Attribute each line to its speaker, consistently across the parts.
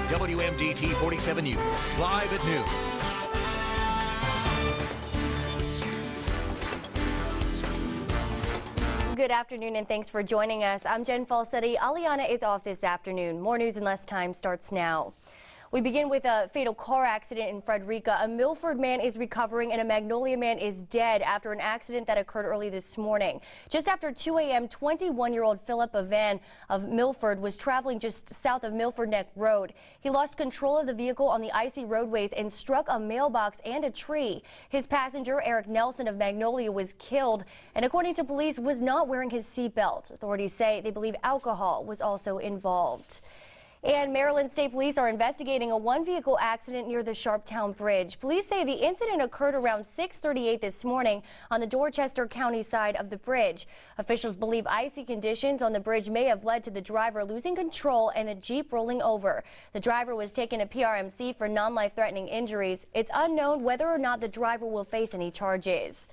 Speaker 1: WMDT 47 News, live at noon.
Speaker 2: Good afternoon and thanks for joining us. I'm Jenn Solo. Aliana is off this afternoon. More news in less time starts now. We begin with a fatal car accident in Frederica. A Milford man is recovering and a Magnolia man is dead after an accident that occurred early this morning. Just after 2 a.m., 21-year-old Philip Van of Milford was traveling just south of Milford Neck Road. He lost control of the vehicle on the icy roadways and struck a mailbox and a tree. His passenger, Eric Nelson of Magnolia, was killed and, according to police, was not wearing his seatbelt. Authorities say they believe alcohol was also involved. And Maryland State Police are investigating a one-vehicle accident near the Sharptown Bridge. Police say the incident occurred around 6:38 this morning on the Dorchester County side of the bridge. Officials believe icy conditions on the bridge may have led to the driver losing control and the Jeep rolling over. The driver was taken to PRMC for non-life-threatening injuries. It's unknown whether or not the driver will face any charges.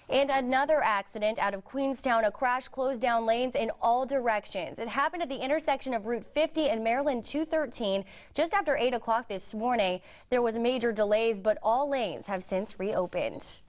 Speaker 2: And another accident out of Queenstown. A crash closed down lanes in all directions. It happened at the intersection of Route 50 and Maryland 213 just after 8 o'clock this morning. There was major delays, but all lanes have since reopened.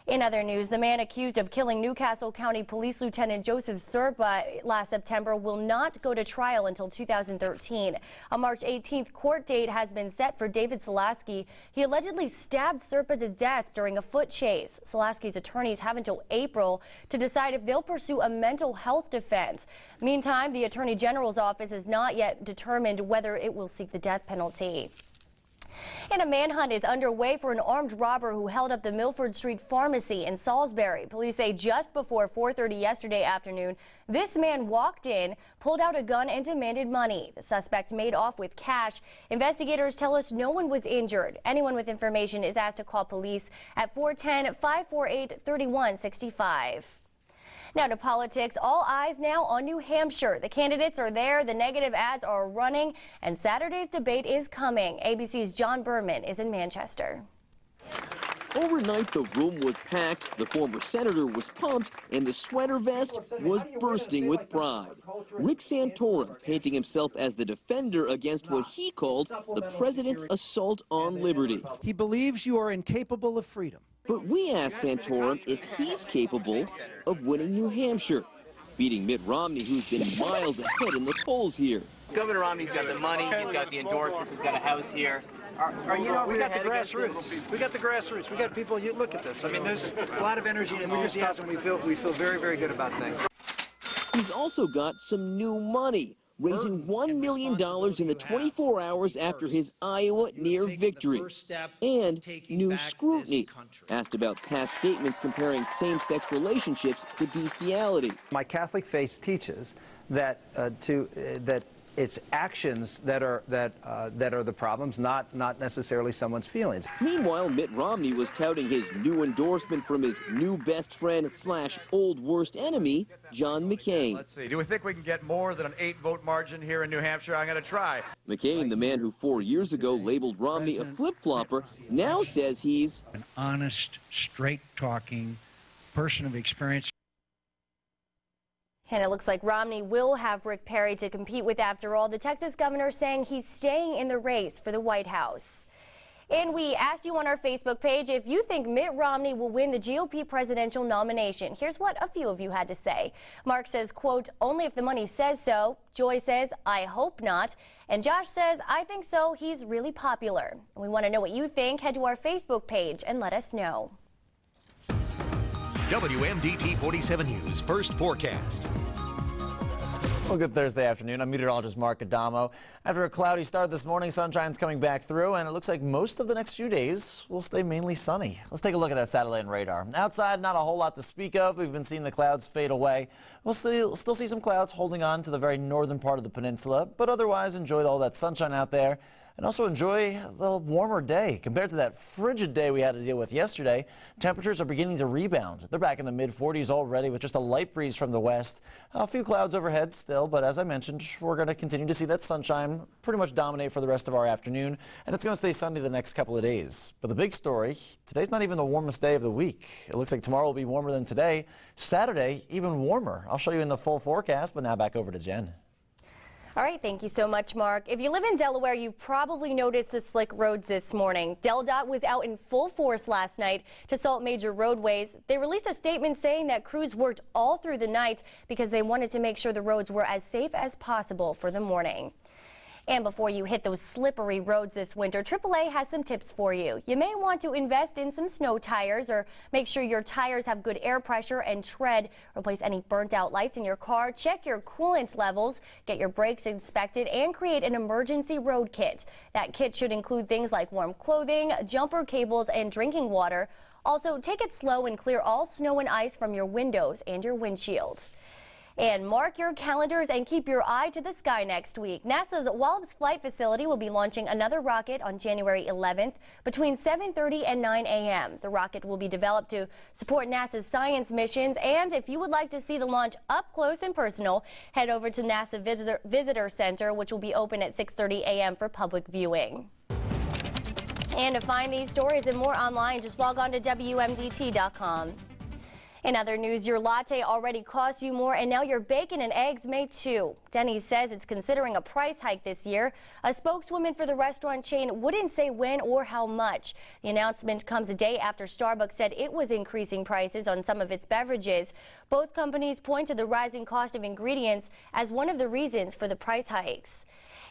Speaker 2: In other news, the man accused of killing Newcastle County Police Lieutenant Joseph Serpa last September will not go to trial until 2013. A March 18th court date has been set for David Solaski. He allegedly stabbed Serpa to death during a foot chase. Solaski's attorneys have until April to decide if they'll pursue a mental health defense. Meantime, the Attorney General's office has not yet determined whether it will seek the death penalty. And a manhunt is underway for an armed robber who held up the Milford Street Pharmacy in Salisbury. Police say just before 4:30 yesterday afternoon, this man walked in, pulled out a gun and demanded money. The suspect made off with cash. Investigators tell us no one was injured. Anyone with information is asked to call police at 410-548-3165. Now to politics. All eyes now on New Hampshire. The candidates are there, the negative ads are running, and Saturday's debate is coming. ABC's John Berman is in Manchester.
Speaker 3: Overnight, the room was packed, the former senator was pumped, and the sweater vest was bursting with pride. Rick Santorum painting himself as the defender against what he called the president's assault on liberty.
Speaker 4: He believes you are incapable of freedom.
Speaker 3: But we asked Santorum if he's capable of winning New Hampshire, beating Mitt Romney, who's been miles ahead in the polls here.
Speaker 5: Governor Romney's got the money, he's got the endorsements, he's got a house here.
Speaker 4: We got the grassroots. We got the grassroots. We got people. You look at this. I mean, there's a lot of energy and enthusiasm. We feel very, very good about things.
Speaker 3: He's also got some new money, raising $1 million in the 24 hours after his Iowa near victory, and new scrutiny. Asked about past statements comparing same-sex relationships to bestiality.
Speaker 6: My Catholic faith teaches that that it's actions that are the problems, not necessarily someone's feelings.
Speaker 3: Meanwhile, Mitt Romney was touting his new endorsement from his new best friend / old worst enemy, John McCain.
Speaker 7: Let's see. Do we think we can get more than an 8-vote margin here in New Hampshire? I'm going to try.
Speaker 3: McCain, the man who 4 years ago labeled Romney a flip-flopper, now says he's
Speaker 8: an honest, straight-talking person of experience.
Speaker 2: And it looks like Romney will have Rick Perry to compete with after all. The Texas governor saying he's staying in the race for the White House. And we asked you on our Facebook page if you think Mitt Romney will win the GOP presidential nomination. Here's what a few of you had to say. Mark says, quote, only if the money says so. Joy says, I hope not. And Josh says, I think so. He's really popular. We want to know what you think. Head to our Facebook page and let us know.
Speaker 1: WMDT 47 News first forecast.
Speaker 9: Well, good Thursday afternoon. I'm meteorologist Mark Adamo. After a cloudy start this morning, sunshine's coming back through, and it looks like most of the next few days will stay mainly sunny. Let's take a look at that satellite and radar. Outside, not a whole lot to speak of. We've been seeing the clouds fade away. We'll still see some clouds holding on to the very northern part of the peninsula, but otherwise enjoy all that sunshine out there. And also enjoy the warmer day. Compared to that frigid day we had to deal with yesterday, temperatures are beginning to rebound. They're back in the mid-40s already with just a light breeze from the west. A few clouds overhead still, but as I mentioned, we're going to continue to see that sunshine pretty much dominate for the rest of our afternoon, and it's going to stay sunny the next couple of days. But the big story, today's not even the warmest day of the week. It looks like tomorrow will be warmer than today. Saturday, even warmer. I'll show you in the full forecast, but now back over to Jen.
Speaker 2: All right, thank you so much, Mark. If you live in Delaware, you've probably noticed the slick roads this morning. DelDOT was out in full force last night to salt major roadways. They released a statement saying that crews worked all through the night because they wanted to make sure the roads were as safe as possible for the morning. And before you hit those slippery roads this winter, AAA has some tips for you. You may want to invest in some snow tires or make sure your tires have good air pressure and tread. Replace any burnt out lights in your car, check your coolant levels, get your brakes inspected, and create an emergency road kit. That kit should include things like warm clothing, jumper cables, and drinking water. Also, take it slow and clear all snow and ice from your windows and your windshield. And mark your calendars and keep your eye to the sky next week. NASA's Wallops Flight Facility will be launching another rocket on January 11th between 7:30 and 9 a.m. The rocket will be developed to support NASA's science missions. And if you would like to see the launch up close and personal, head over to NASA Visitor Center, which will be open at 6:30 a.m. for public viewing. And to find these stories and more online, just log on to WMDT.com. In other news, your latte already costs you more, and now your bacon and eggs may too. Denny's says it's considering a price hike this year. A spokeswoman for the restaurant chain wouldn't say when or how much. The announcement comes a day after Starbucks said it was increasing prices on some of its beverages. Both companies point to the rising cost of ingredients as one of the reasons for the price hikes.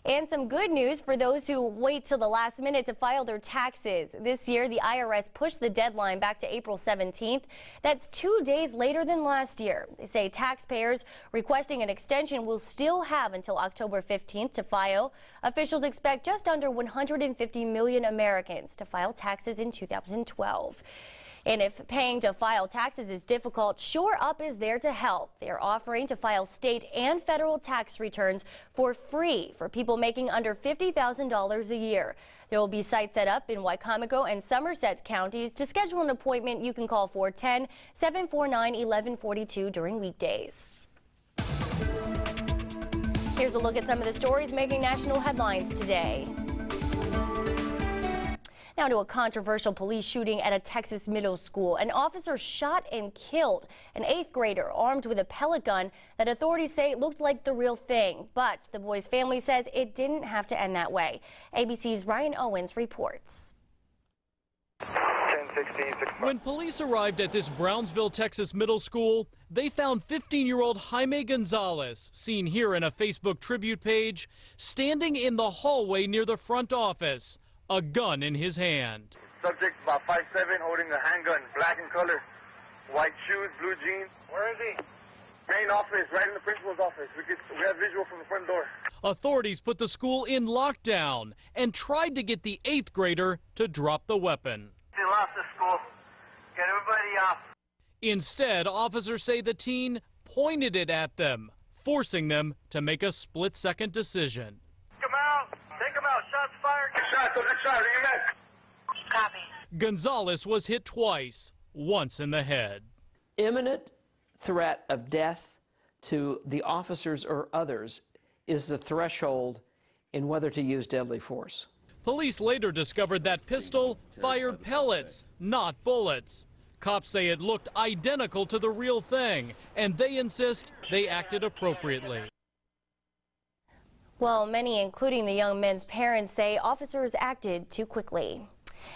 Speaker 2: And some good news for those who wait till the last minute to file their taxes. This year, the IRS pushed the deadline back to April 17th. That's 2 days later than last year. They say taxpayers requesting an extension will still have until October 15th to file. Officials expect just under 150 million Americans to file taxes in 2012. And if paying to file taxes is difficult, Shore Up is there to help. They are offering to file state and federal tax returns for free for people making under $50,000 a year. There will be sites set up in Wycomico and Somerset counties. To schedule an appointment, you can call 410-749-1142 during weekdays. Here's a look at some of the stories making national headlines today. Now to a controversial police shooting at a Texas middle school. An officer shot and killed an 8th grader armed with a pellet gun that authorities say looked like the real thing. But the boy's family says it didn't have to end that way. ABC's Ryan Owens reports.
Speaker 10: When police arrived at this Brownsville, Texas middle school, they found 15-year-old Jaime Gonzalez, seen here in a Facebook tribute page, standing in the hallway near the front office, a gun in his hand.
Speaker 11: Subject about 5'7", holding a handgun, black in color, white shoes, blue jeans. Where is he? Main office, right in the principal's office. We have visual from the front door.
Speaker 10: Authorities put the school in lockdown and tried to get the 8th grader to drop the weapon.
Speaker 11: They lost the school. Get everybody off.
Speaker 10: Instead, officers say the teen pointed it at them, forcing them to make a split-second decision.
Speaker 11: Take him out. Shots fired. Good shot. Copy.
Speaker 10: Gonzalez was hit twice, once in the head.
Speaker 12: Imminent threat of death to the officers or others is the threshold in whether to use deadly force.
Speaker 10: Police later discovered that pistol fired pellets, not bullets. Cops say it looked identical to the real thing, and they insist they acted appropriately.
Speaker 2: Well, many, including the young men's parents, say officers acted too quickly.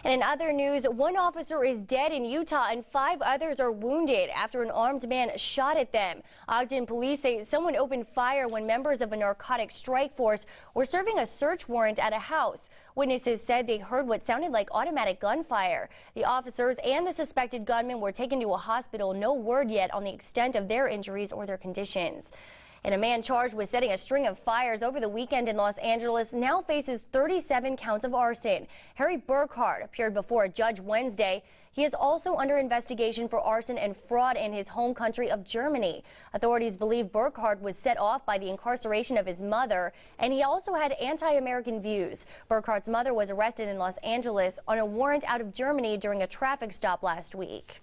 Speaker 2: And in other news, one officer is dead in Utah and 5 others are wounded after an armed man shot at them. Ogden police say someone opened fire when members of a narcotic strike force were serving a search warrant at a house. Witnesses said they heard what sounded like automatic gunfire. The officers and the suspected gunman were taken to a hospital. No word yet on the extent of their injuries or their conditions. And a man charged with setting a string of fires over the weekend in Los Angeles now faces 37 counts of arson. Harry Burkhardt appeared before a judge Wednesday. He is also under investigation for arson and fraud in his home country of Germany. Authorities believe Burkhardt was set off by the incarceration of his mother, and he also had anti-American views. Burkhardt's mother was arrested in Los Angeles on a warrant out of Germany during a traffic stop last week.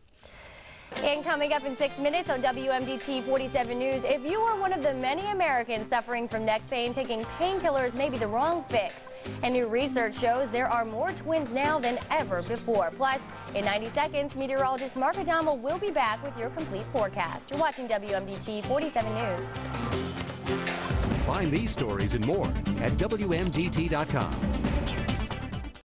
Speaker 2: And coming up in 6 minutes on WMDT 47 News, if you are one of the many Americans suffering from neck pain, taking painkillers may be the wrong fix. And new research shows there are more twins now than ever before. Plus, in 90 seconds, meteorologist Mark Adamo will be back with your complete forecast. You're watching WMDT 47 News.
Speaker 13: Find these stories and more at WMDT.com.